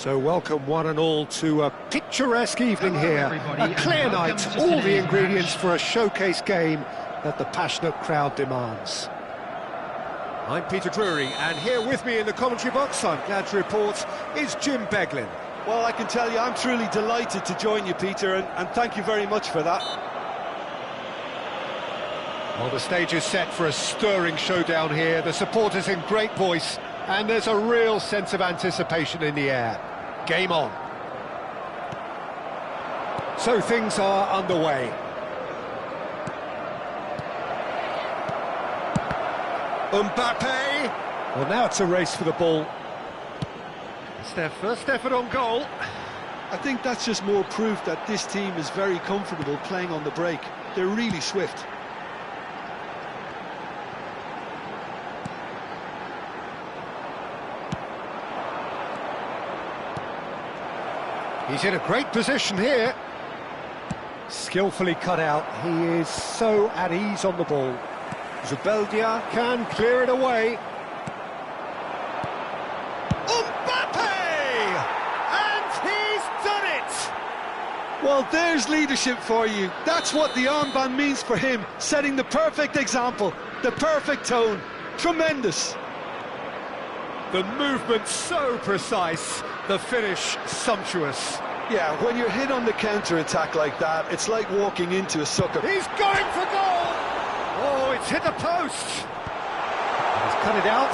So welcome one and all to a picturesque evening here, a clear night, all the ingredients for a showcase game that the passionate crowd demands. I'm Peter Drury, and here with me in the commentary box, I'm glad to report, is Jim Beglin. Well, I can tell you, I'm truly delighted to join you, Peter, and thank you very much for that. Well, the stage is set for a stirring showdown here, the supporters in great voice, and there's a real sense of anticipation in the air. Game on. So things are underway. Mbappe! Well, now it's a race for the ball. It's their first effort on goal. I think that's just more proof that this team is very comfortable playing on the break. They're really swift. He's in a great position here. Skillfully cut out. He is so at ease on the ball. Zubeldia can clear it away. Mbappe! And he's done it! Well, there's leadership for you. That's what the armband means for him. Setting the perfect example, the perfect tone. Tremendous. The movement so precise, the finish sumptuous. Yeah, when you're hit on the counter-attack like that, it's like walking into a sucker. He's going for goal! Oh, it's hit the post! He's cut it out.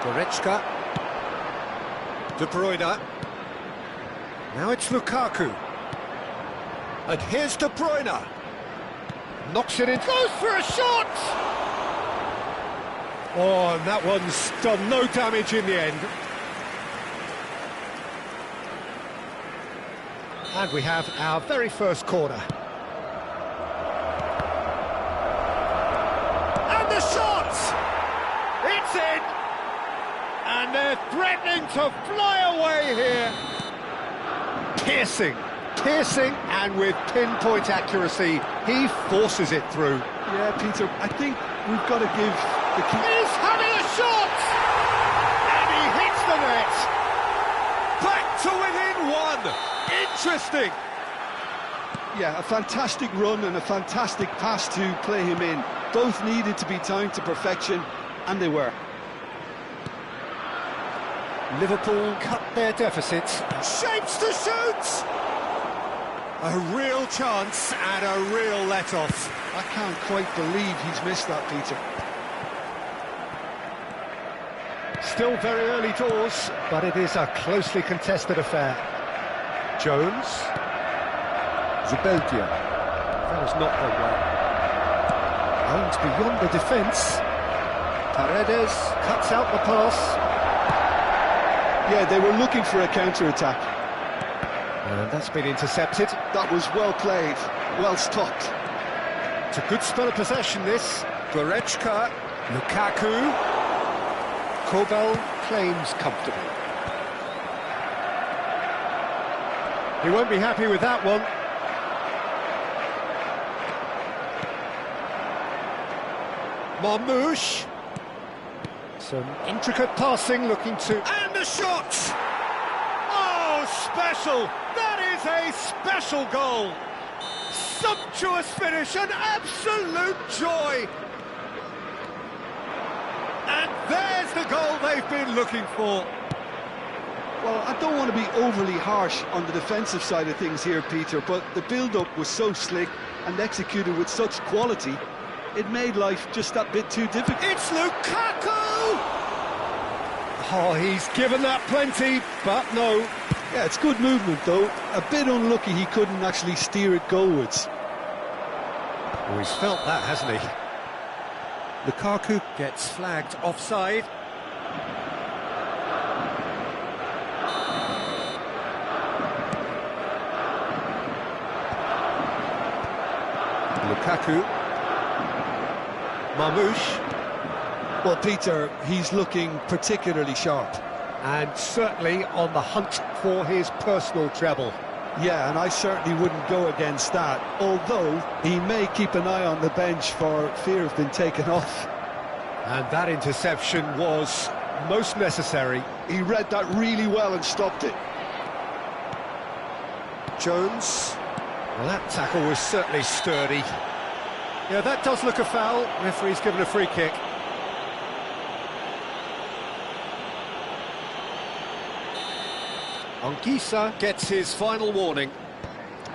Goretzka. De Bruyne. Now it's Lukaku. And here's De Bruyne. Knocks it in. Goes for a shot! Oh, and that one's done no damage in the end. And we have our very first corner. And the shot! It's in! And they're threatening to fly away here. Piercing, and with pinpoint accuracy, he forces it through. Yeah, Peter, I think we've got to give the keeper... He's having a shot! And he hits the net! Back to within one! Interesting! Yeah, a fantastic run and a fantastic pass to play him in. Both needed to be timed to perfection, and they were. Liverpool cut their deficit. Shapes to shoot! A real chance and a real let-off. I can't quite believe he's missed that, Peter. Still very early doors, but it is a closely contested affair. Jones. Zubeldia. That has not gone well. And beyond the defence. Paredes cuts out the pass. Yeah, they were looking for a counter-attack. And that's been intercepted. That was well played, well stopped. It's a good spell of possession, this. Goretzka, Lukaku. Kobel claims comfortably. He won't be happy with that one. Marmouche. Some intricate passing, looking to... And a shot! Oh, special! That is a special goal! Sumptuous finish, an absolute joy! And there's the goal they've been looking for. Well, I don't want to be overly harsh on the defensive side of things here, Peter, but the build-up was so slick and executed with such quality, it made life just that bit too difficult. It's Lukaku! Oh, he's given that plenty, but no. Yeah, it's good movement, though. A bit unlucky he couldn't actually steer it goalwards. Oh, he's felt that, hasn't he? Lukaku gets flagged offside. Lukaku. Marmouche. Well, Peter, he's looking particularly sharp. And certainly on the hunt for his personal treble. Yeah, and I certainly wouldn't go against that, although he may keep an eye on the bench for fear of being taken off. And that interception was most necessary. He read that really well and stopped it. Jones. Well, that tackle was certainly sturdy. Yeah, that does look a foul. Referee's given a free kick. Anguissa gets his final warning.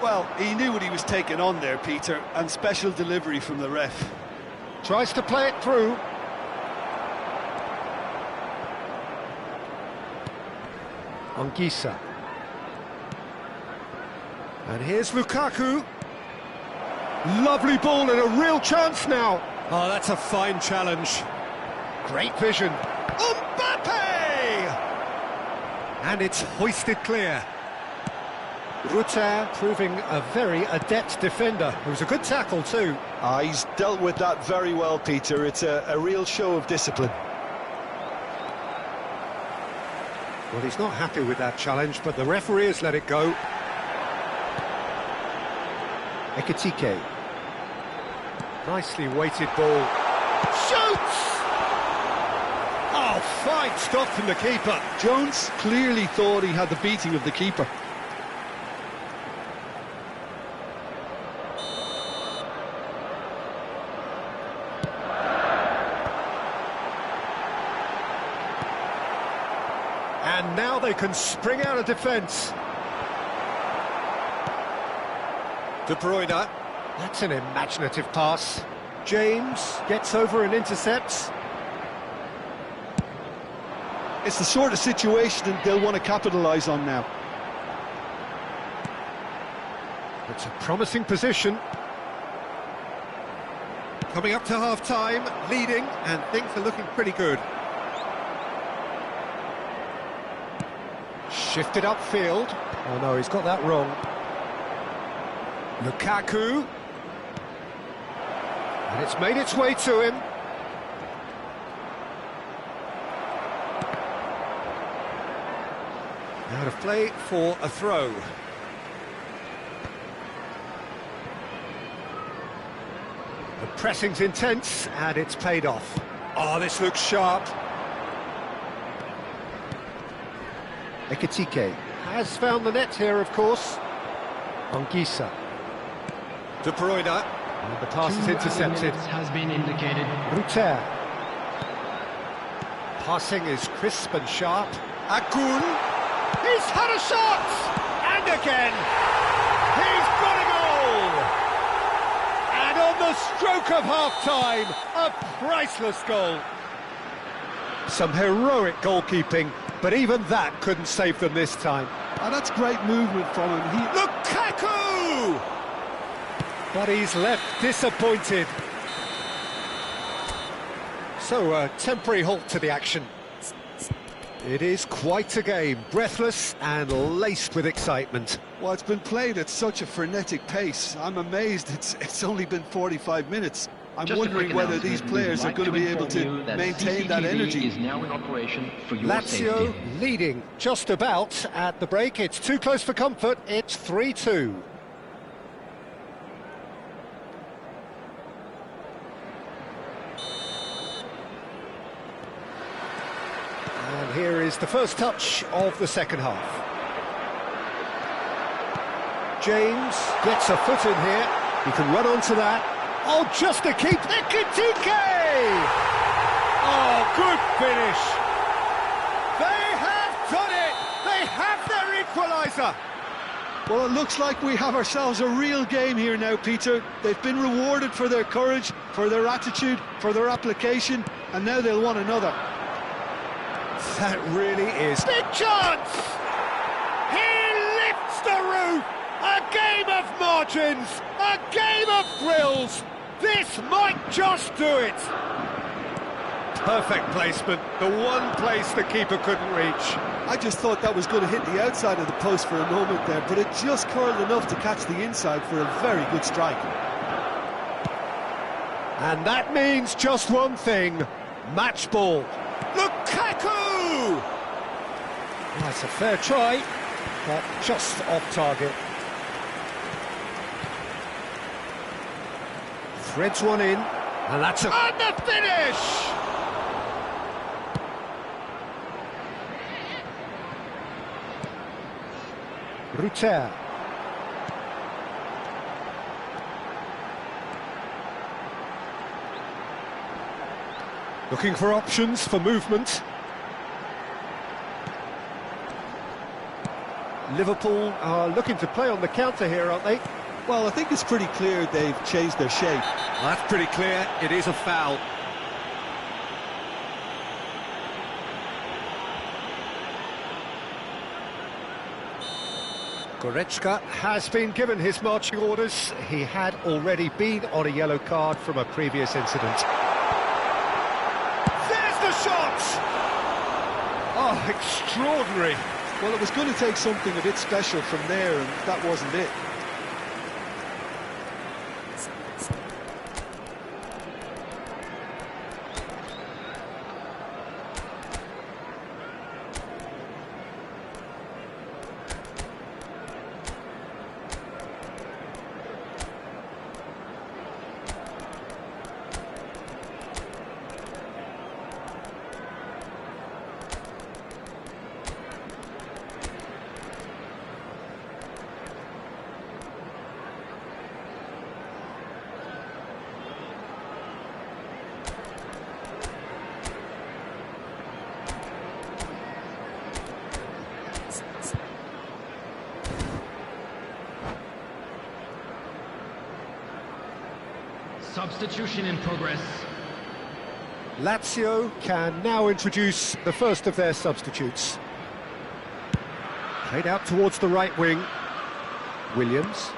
Well, he knew what he was taking on there, Peter, and special delivery from the ref. Tries to play it through. Anguissa. And here's Lukaku. Lovely ball and a real chance now. Oh, that's a fine challenge. Great vision. Mbappe! And it's hoisted clear. Rutter proving a very adept defender. It was a good tackle too. He's dealt with that very well, Peter. It's a real show of discipline. Well, he's not happy with that challenge, but the referee has let it go. Ekitike. Nicely weighted ball. Shoots! Oh, fine stop from the keeper. Jones clearly thought he had the beating of the keeper. And now they can spring out of defence. De Bruyne. That's an imaginative pass. James gets over and intercepts. It's the sort of situation they'll want to capitalise on now. It's a promising position. Coming up to half-time, leading, and things are looking pretty good. Shifted upfield. Oh no, he's got that wrong. Lukaku. And it's made its way to him. Out of play for a throw. The pressing's intense, and it's paid off. Oh, this looks sharp. Ekitike has found the net here, of course. Anguissa. De Bruyne. And the pass is intercepted. Has been indicated. Rutter. Passing is crisp and sharp. Agun. He's had a shot! And again! He's got a goal! And on the stroke of half-time, a priceless goal. Some heroic goalkeeping, but even that couldn't save them this time. And that's great movement from him. Lukaku! But he's left disappointed. So a temporary halt to the action. It is quite a game, breathless and laced with excitement. Well, it's been played at such a frenetic pace. I'm amazed it's only been 45 minutes. I'm wondering whether these players are going to be able to maintain that energy. Is now in operation for your Lazio safety. leading just about at the break. It's too close for comfort. It's 3-2. And here is the first touch of the second half. James gets a foot in here. He can run onto that. Oh, just to keep Ekitike! Oh, good finish. They have done it. They have their equaliser. Well, it looks like we have ourselves a real game here now, Peter. They've been rewarded for their courage, for their attitude, for their application, and now they'll want another. That really is big chance. He lifts the roof. A game of margins, a game of thrills. This might just do it. Perfect placement, the one place the keeper couldn't reach. I just thought that was going to hit the outside of the post for a moment there, but it just curled enough to catch the inside for a very good strike. And that means just one thing, match ball. Lukaku! That's a fair try, but just off target. Threads one in, and that's a... And the finish! Ruter. Looking for options for movement. Liverpool are looking to play on the counter here, aren't they? Well, I think it's pretty clear they've changed their shape. That's pretty clear. It is a foul. Goretzka has been given his marching orders. He had already been on a yellow card from a previous incident. There's the shot! Oh, extraordinary. Well, it was going to take something a bit special from there, and that wasn't it. Substitution in progress. Lazio can now introduce the first of their substitutes. Played out towards the right wing. Williams.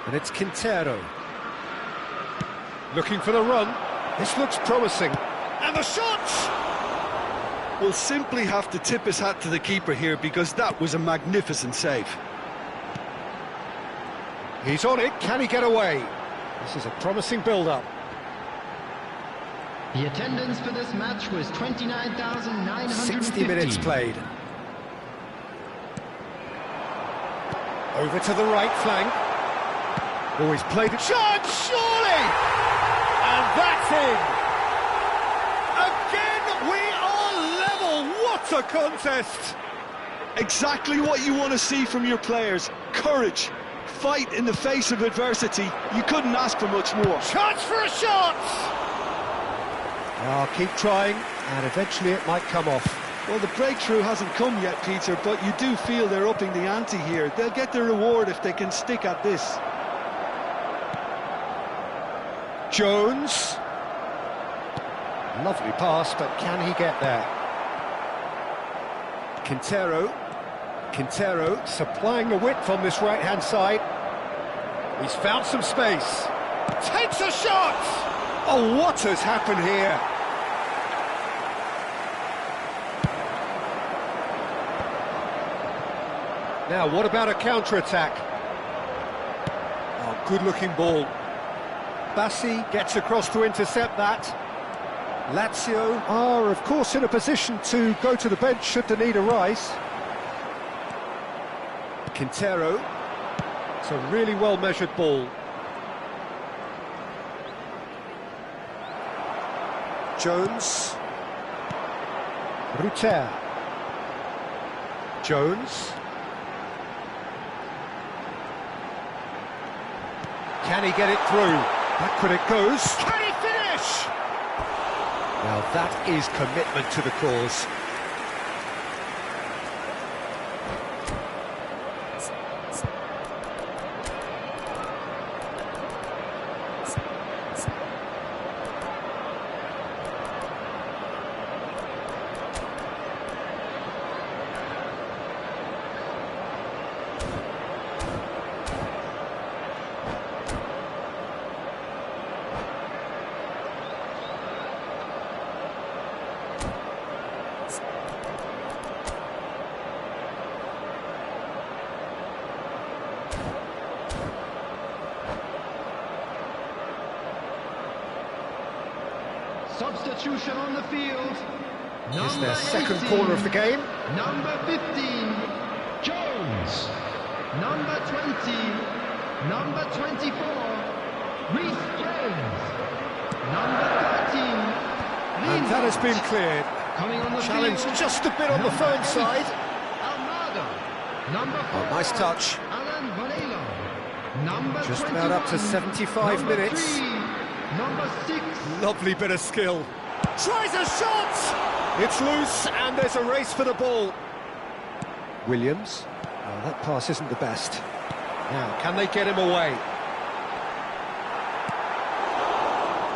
And it's Quintero. Looking for the run. This looks promising. And the shot! Will simply have to tip his hat to the keeper here, because that was a magnificent save. He's on it. Can he get away? This is a promising build-up. The attendance for this match was 29,950. 60 minutes played. Over to the right flank. Always played it. Shot, surely! And that's in! Again, we are level! What a contest! Exactly what you want to see from your players. Courage. Fight in the face of adversity. You couldn't ask for much more. Chance for a shot! Oh, keep trying, and eventually it might come off. Well, the breakthrough hasn't come yet, Peter, but you do feel they're upping the ante here. They'll get their reward if they can stick at this. Jones. Lovely pass, but can he get there? Quintero supplying the width on this right-hand side. He's found some space. Takes a shot! Oh, what has happened here? Now, what about a counter-attack? Oh, good-looking ball. Bassi gets across to intercept that. Lazio are, of course, in a position to go to the bench should the need arise. Quintero. It's a really well-measured ball. Jones. Ruter. Jones. Can he get it through? Backward it goes. Can he finish? Now that is commitment to the cause. Substitution on the field. It's their second 18, corner of the game. Number 15, Jones. Number 20, number 24, Reece James. Number 13, And that has been cleared. coming on the Challenge field. just a bit on the firm side. Almada. Number 4. Oh, nice touch. Number Just about up to 75 Number minutes. 3. Number 6. Lovely bit of skill. Tries a shot! It's loose and there's a race for the ball. Williams. Oh, that pass isn't the best. Now, can they get him away?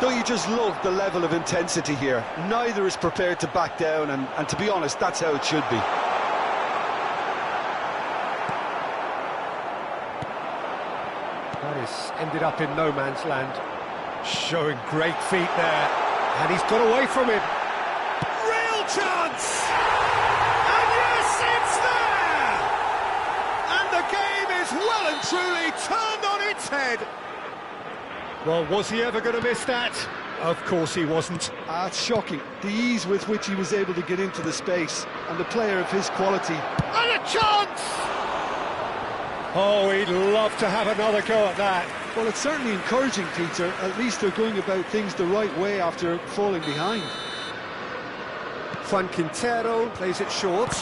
Don't you just love the level of intensity here? Neither is prepared to back down, and to be honest, that's how it should be. That is ended up in no man's land. Showing great feet there. And he's got away from him. Real chance! And yes, it's there! And the game is well and truly turned on its head. Well, was he ever going to miss that? Of course he wasn't. It's shocking, the ease with which he was able to get into the space, and a player of his quality. And a chance! Oh, he'd love to have another go at that. Well, it's certainly encouraging, Peter. At least they're going about things the right way after falling behind. Juan Quintero plays it short.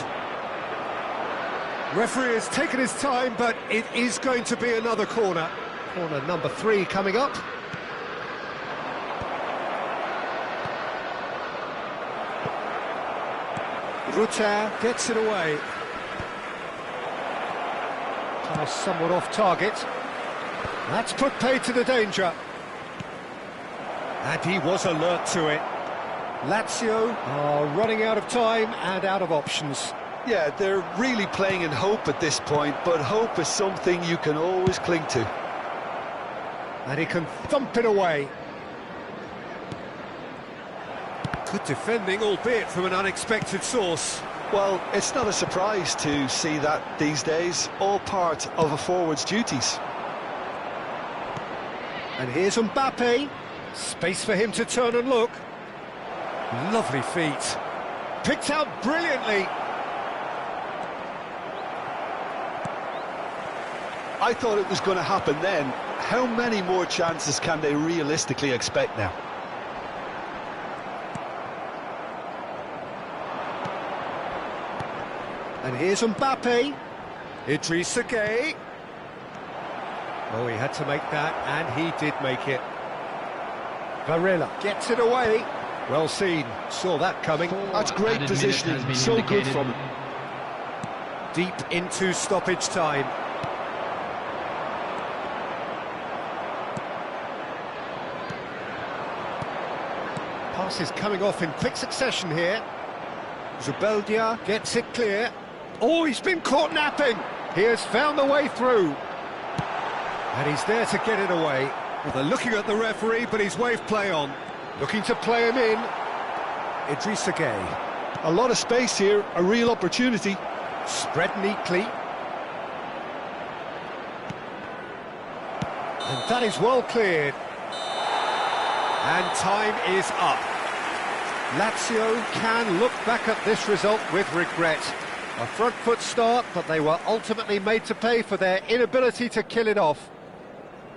Referee has taken his time, but it is going to be another corner. Corner number 3 coming up. Rutter gets it away. Pass somewhat off target. That's put paid to the danger. And he was alert to it. Lazio are running out of time and out of options. Yeah, they're really playing in hope at this point, but hope is something you can always cling to. And he can thump it away. Good defending, albeit from an unexpected source. Well, it's not a surprise to see that these days, all part of a forward's duties. And here's Mbappe. Space for him to turn and look. Lovely feet. Picked out brilliantly. I thought it was going to happen then. How many more chances can they realistically expect now? And here's Mbappe. Idrissa Gueye. Oh, he had to make that, and he did make it. Varela gets it away. Well seen, saw that coming. That's great positioning, so good from him. Deep into stoppage time. Passes coming off in quick succession here. Zubeldia gets it clear. Oh, he's been caught napping. He has found the way through. And he's there to get it away. Well, they're looking at the referee, but he's waved play on. Looking to play him in. Idrissa Gueye. A lot of space here, a real opportunity. Spread neatly. And that is well cleared. And time is up. Lazio can look back at this result with regret. A front foot start, but they were ultimately made to pay for their inability to kill it off.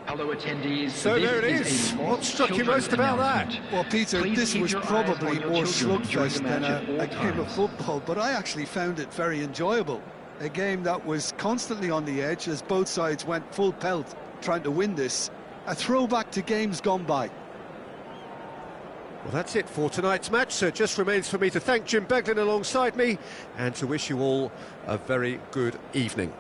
Hello attendees. So there it is. What struck you most about that? Well, Peter, Please this keep was your eyes probably on your more children during slugfest the than match at all a game of times. football, but I actually found it very enjoyable. A game that was constantly on the edge as both sides went full pelt trying to win this. A throwback to games gone by. Well, that's it for tonight's match, so it just remains for me to thank Jim Beglin alongside me and to wish you all a very good evening.